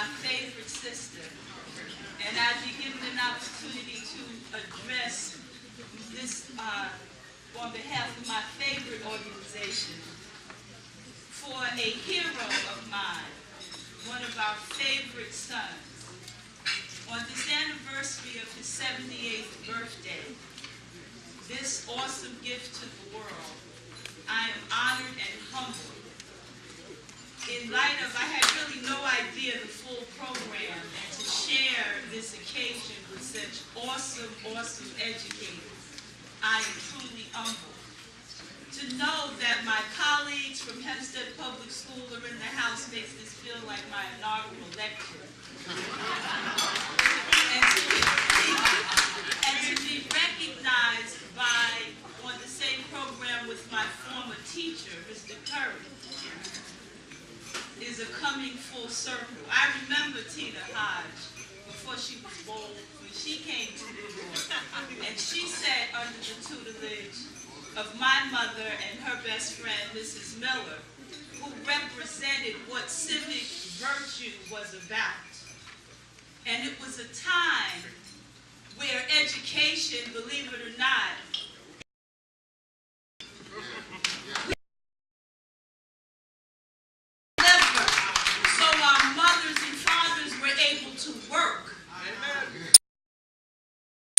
my favorite sister, and I'd be given an opportunity to address this on behalf of my favorite organization for a hero of mine, one of our favorite sons. On this anniversary of his 78th birthday, this awesome gift to the world, I am honored and humbled. In light of, I had really no idea the full program, and to share this occasion with such awesome, awesome educators, I am truly humbled. To know that my colleagues from Hempstead Public School are in the house makes this feel like my inaugural lecture. And to be recognized by, on the same program with my former teacher, Mr. Curry, is a coming full circle. I remember Tina Hodge, before she was bold, when she came to New York, and she sat under the tutelage of my mother and her best friend, Mrs. Miller, who represented what civic virtue was about. And it was a time where education, believe it or not, so our mothers and fathers were able to work.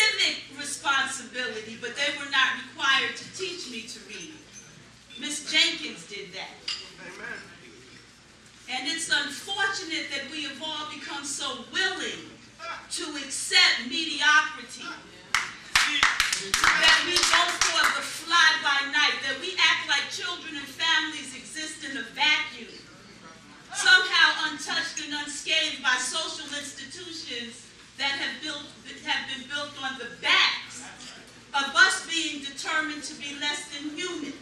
Civic responsibility, but they were not required to teach me to read. Miss Jenkins did that. And it's unfortunate that we have all become so willing to accept mediocrity, that we go for the fly-by-night, that we act like children and families exist in a vacuum, somehow untouched and unscathed by social institutions that have been built on the backs of us being determined to be less than human.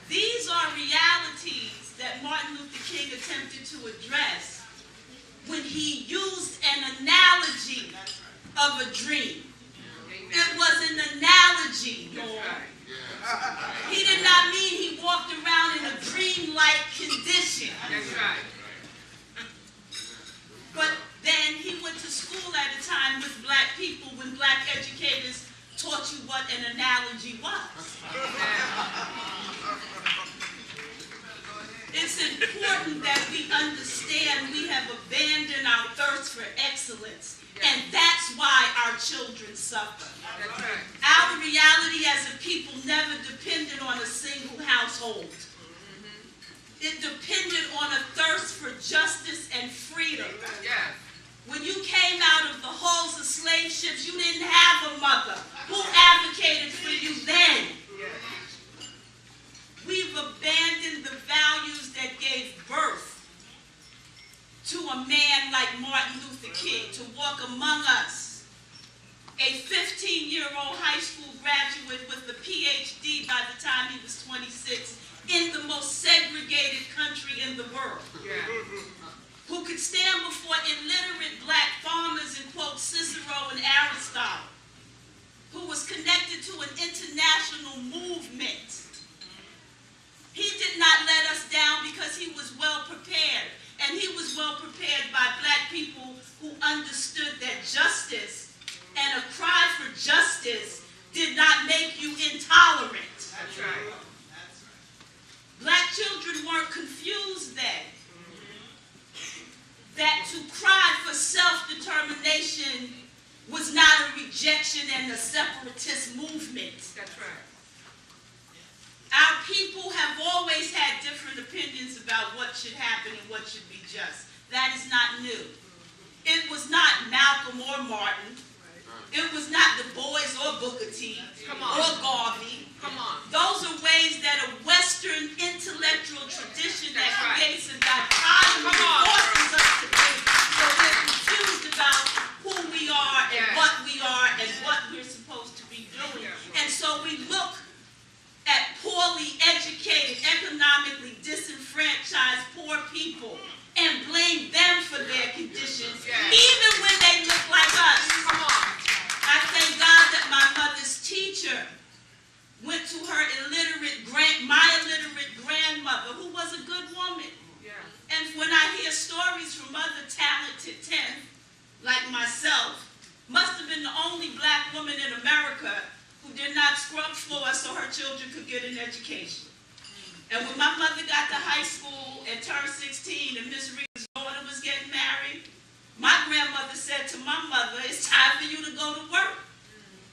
These are realities that Martin Luther King attempted to address when he used an analogy of a dream. It was an analogy, Lord. He did not mean he walked around in a dream-like condition. That's right. But then he went to school at a time with black people when black educators taught you what an analogy was. It's important that we understand we have abandoned our thirst for excellence, and that's why our children suffer. That's right. Our reality as a people never depended on a single household. It depended on a thirst for justice and freedom. Yes. When you came out of the hulls of slave ships, you didn't have a mother who advocated for you then. We've abandoned the values that gave birth to a man like Martin Luther King to walk among us, a 15-year-old high school graduate with a PhD by the time he was 26 in the most segregated country in the world, who could stand before illiterate black farmers and quote Cicero and Aristotle, who was connected to an international movement. He did not let us down because he was well prepared, and he was well prepared by black people who understood that justice and a cry for justice did not make you intolerant. That's right. Black children weren't confused then that to cry for self-determination was not a rejection and a separatist movement. That's right. Our people have always had different opinions about what should happen and what should be just. That is not new. It was not Malcolm or Martin. It was not Du Bois or Booker T. Or Garvey. Come on. Those are ways that a Western intellectual tradition that That's right. creates a dichotomy forces us to think. So we're confused about who we are and what we are and what we're supposed to be doing. And so we look at poorly educated, economically disenfranchised poor people and blame them for their conditions, even when they look like us. Come on. I thank God that my mother's teacher went to her my illiterate grandmother, who was a good woman. Yeah. And when I hear stories black woman in America who did not scrub floors so her children could get an education. And when my mother got to high school and turned 16 and Miss Reed's daughter was getting married, my grandmother said to my mother, it's time for you to go to work.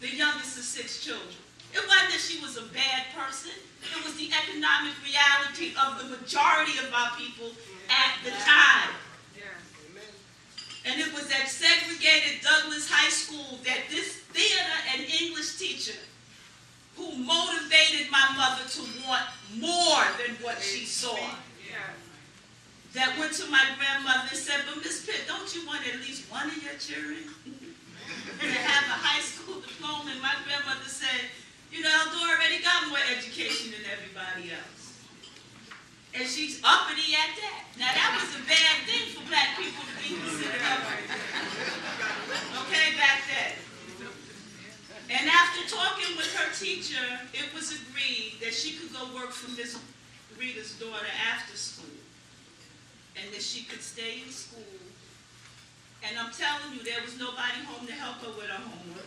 The youngest of 6 children. It wasn't that she was a bad person. It was the economic reality of the majority of our people at the time. And it was at segregated Douglas High School that this theater and English teacher who motivated my mother to want more than what she saw, that went to my grandmother and said, but Miss Pitt, don't you want at least one of your children to have a high school diploma? And my grandmother said, you know, Eldora already got more education than everybody else. And she's uppity at that. Now that was a bad thing for black people to be considered uppity. Okay, back then. And after talking with her teacher, it was agreed that she could go work for Miss Rita's daughter after school. And that she could stay in school. And I'm telling you, there was nobody home to help her with her homework.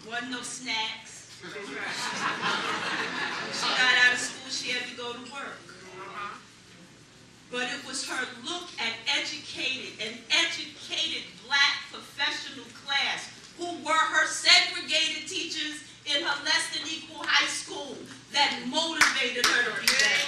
Wasn't no snacks. She got out of school, she had to go to work. But it was her look at an educated black professional class who were her segregated teachers in her less than equal high school that motivated her to be that.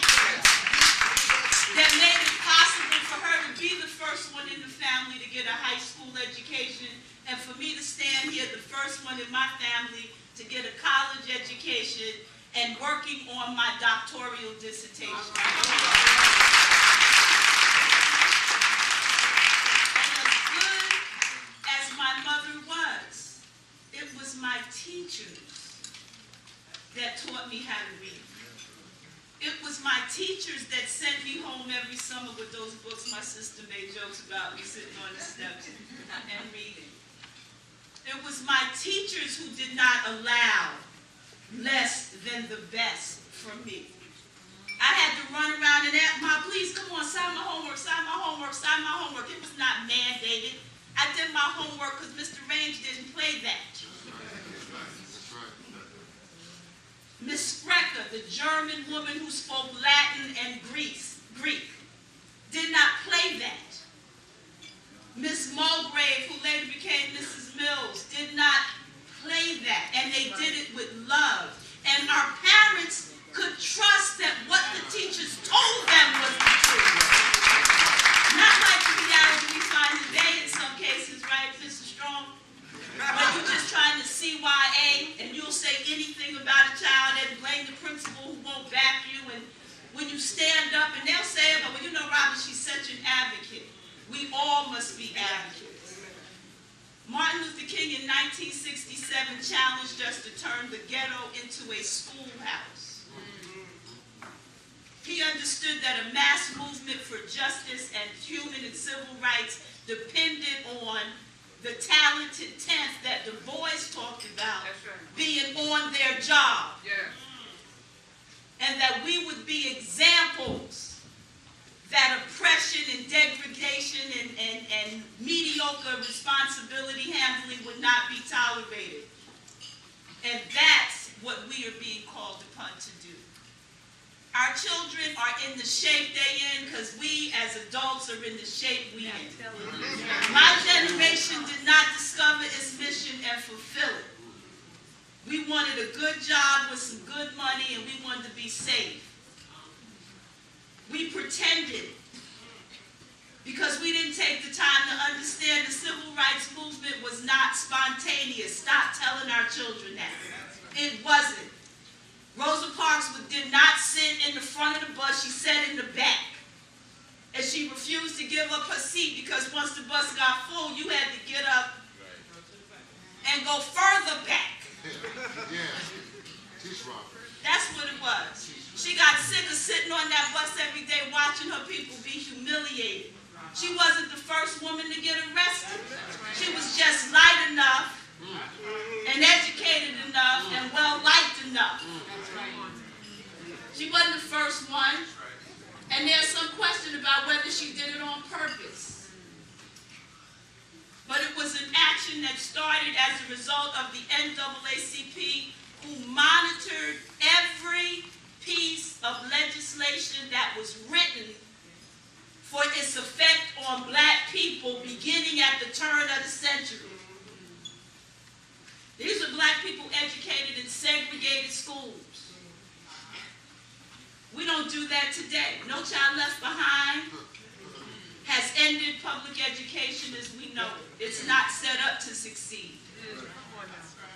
That made it possible for her to be the first one in the family to get a high school education, and for me to stand here, the first one in my family to get a college education and working on my doctoral dissertation. And as good as my mother was, it was my teachers that taught me how to read. It was my teachers that sent me home every summer with those books my sister made jokes about me sitting on the steps and reading. It was my teachers who did not allow less than the best from me. I had to run around and ask, Mom, please, come on, sign my homework, sign my homework, sign my homework. It was not mandated. I did my homework because Mr. Range didn't play that. Miss Sprecher, the German woman who spoke Latin and Greek, did not play that. Miss Mulgrave, who later became Mrs. Mills, did not play that, and they did it with love. And our parents could trust that what the teachers told them was the truth. Not like the reality we find today in some cases, right, Mrs. Strong? When you're just trying to CYA, and you'll say anything about a child and blame the principal who won't back you, and when you stand up, and they'll say, well, you know, Robert, she's such an advocate. We all must be advocates. Martin Luther King in 1967 challenged us to turn the ghetto into a schoolhouse. He understood that a mass movement for justice and human and civil rights depended on the talented tenth that Du Bois talked about being on their job. And that we would be examples that oppression and degradation and mediocre responsibility handling would not be tolerated. And that's what we are being called upon to do. Our children are in the shape they're in because we as adults are in the shape we in. My generation did not discover its mission and fulfill it. We wanted a good job with some good money, and we wanted to be safe. We pretended because we didn't take the time to understand the civil rights movement was not spontaneous. Stop telling our children that. It wasn't. Rosa Parks did not sit in the front of the bus, she sat in the back. And she refused to give up her seat because once the bus got full, you had to get up and go further back. That's what it was. She got sick of sitting on that bus every day watching her people be humiliated. She wasn't the first woman to get arrested. She was just light enough and educated enough and well-liked enough. She wasn't the first one. And there's some question about whether she did it on purpose. But it was an action action that started as a result of the NAACP, who monitored every piece of legislation that was written for its effect on black people beginning at the turn of the century. These are black people educated in segregated schools. We don't do that today. No Child Left Behind has ended public education as we know it. It's not set up to succeed.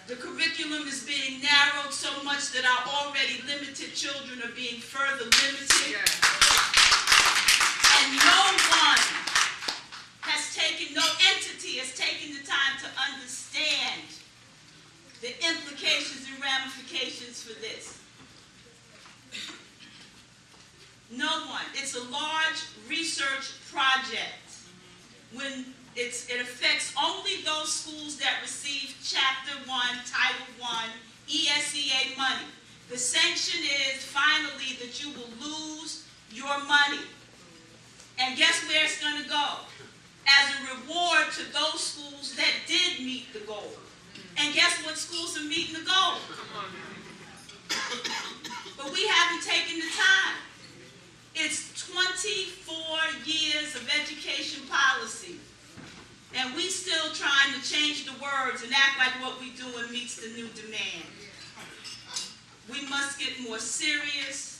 The curriculum is being narrowed so much that our already limited children are being further limited. And no one has taken, no entity has taken the time to understand the implications and ramifications for this. No one. It's a large research project. When it affects only those schools that receive Chapter 1, Title 1, ESEA money. The sanction is finally that you will lose your money. And guess where it's going to go? As a reward to those schools that did meet the goal. And guess what schools are meeting the goal? But we haven't taken the time. It's 24 years of education policy. And we still trying to change the words and act like what we're doing meets the new demand. We must get more serious.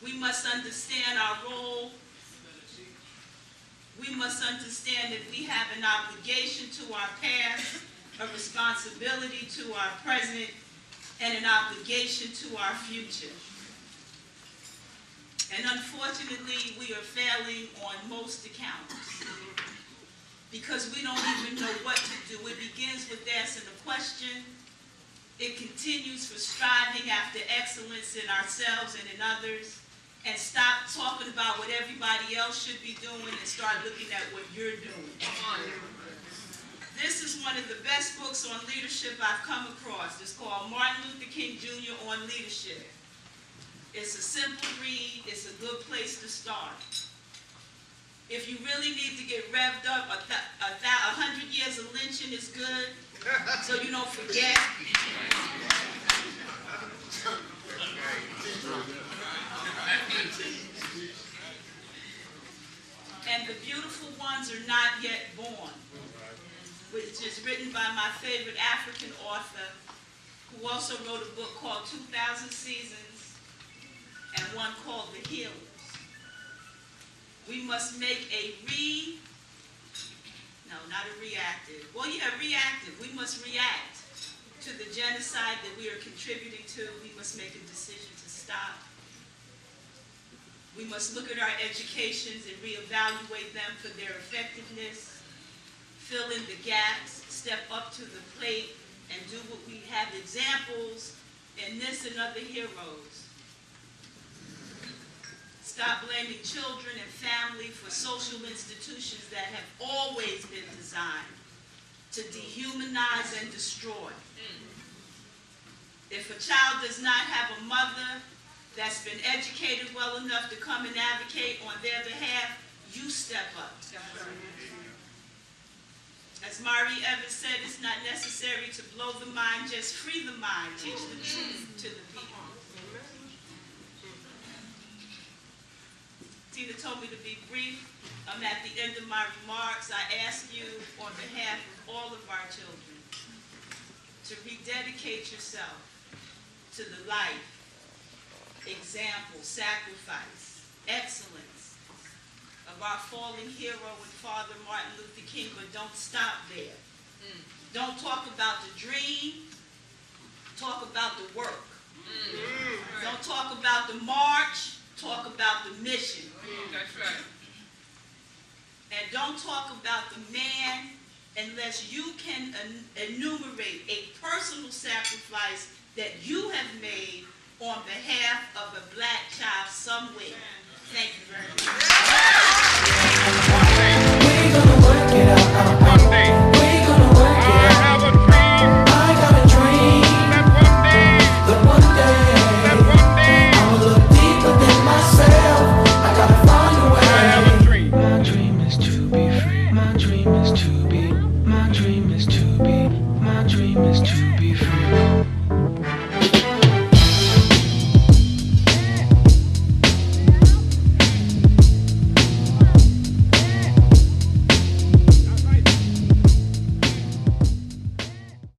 We must understand our role. We must understand that we have an obligation to our past, a responsibility to our present, and an obligation to our future. And unfortunately, we are failing on most accounts because we don't even know what to do. It begins with asking a question. It continues for striving after excellence in ourselves and in others, and stop talking about what everybody else should be doing and start looking at what you're doing. This is one of the best books on leadership I've come across. It's called Martin Luther King Jr. on Leadership. It's a simple read. It's a good place to start. If you really need to get revved up, 100 years of lynching is good, so you don't forget. And The Beautiful Ones Are Not Yet Born, which is written by my favorite African author, who also wrote a book called 2000 Seasons, and one called The Healers. We must make reactive. We must react to the genocide that we are contributing to. We must make a decision to stop. We must look at our educations and reevaluate them for their effectiveness, fill in the gaps, step up to the plate, and do what we have examples in this and other heroes. Stop blaming children and family for social institutions that have always been designed to dehumanize and destroy. If a child does not have a mother that's been educated well enough to come and advocate on their behalf, you step up. As Mari Evans said, it's not necessary to blow the mind, just free the mind, teach the truth to the people. Tina told me to be brief. I'm at the end of my remarks. I ask you, on behalf of all of our children, to rededicate yourself to the life, example, sacrifice, excellence of our fallen hero and father, Martin Luther King, but don't stop there. Don't talk about the dream, talk about the work. Don't talk about the march, talk about the mission. That's right. And don't talk about the man unless you can enumerate a personal sacrifice that you have made on behalf of a black child somewhere. Thank you very much.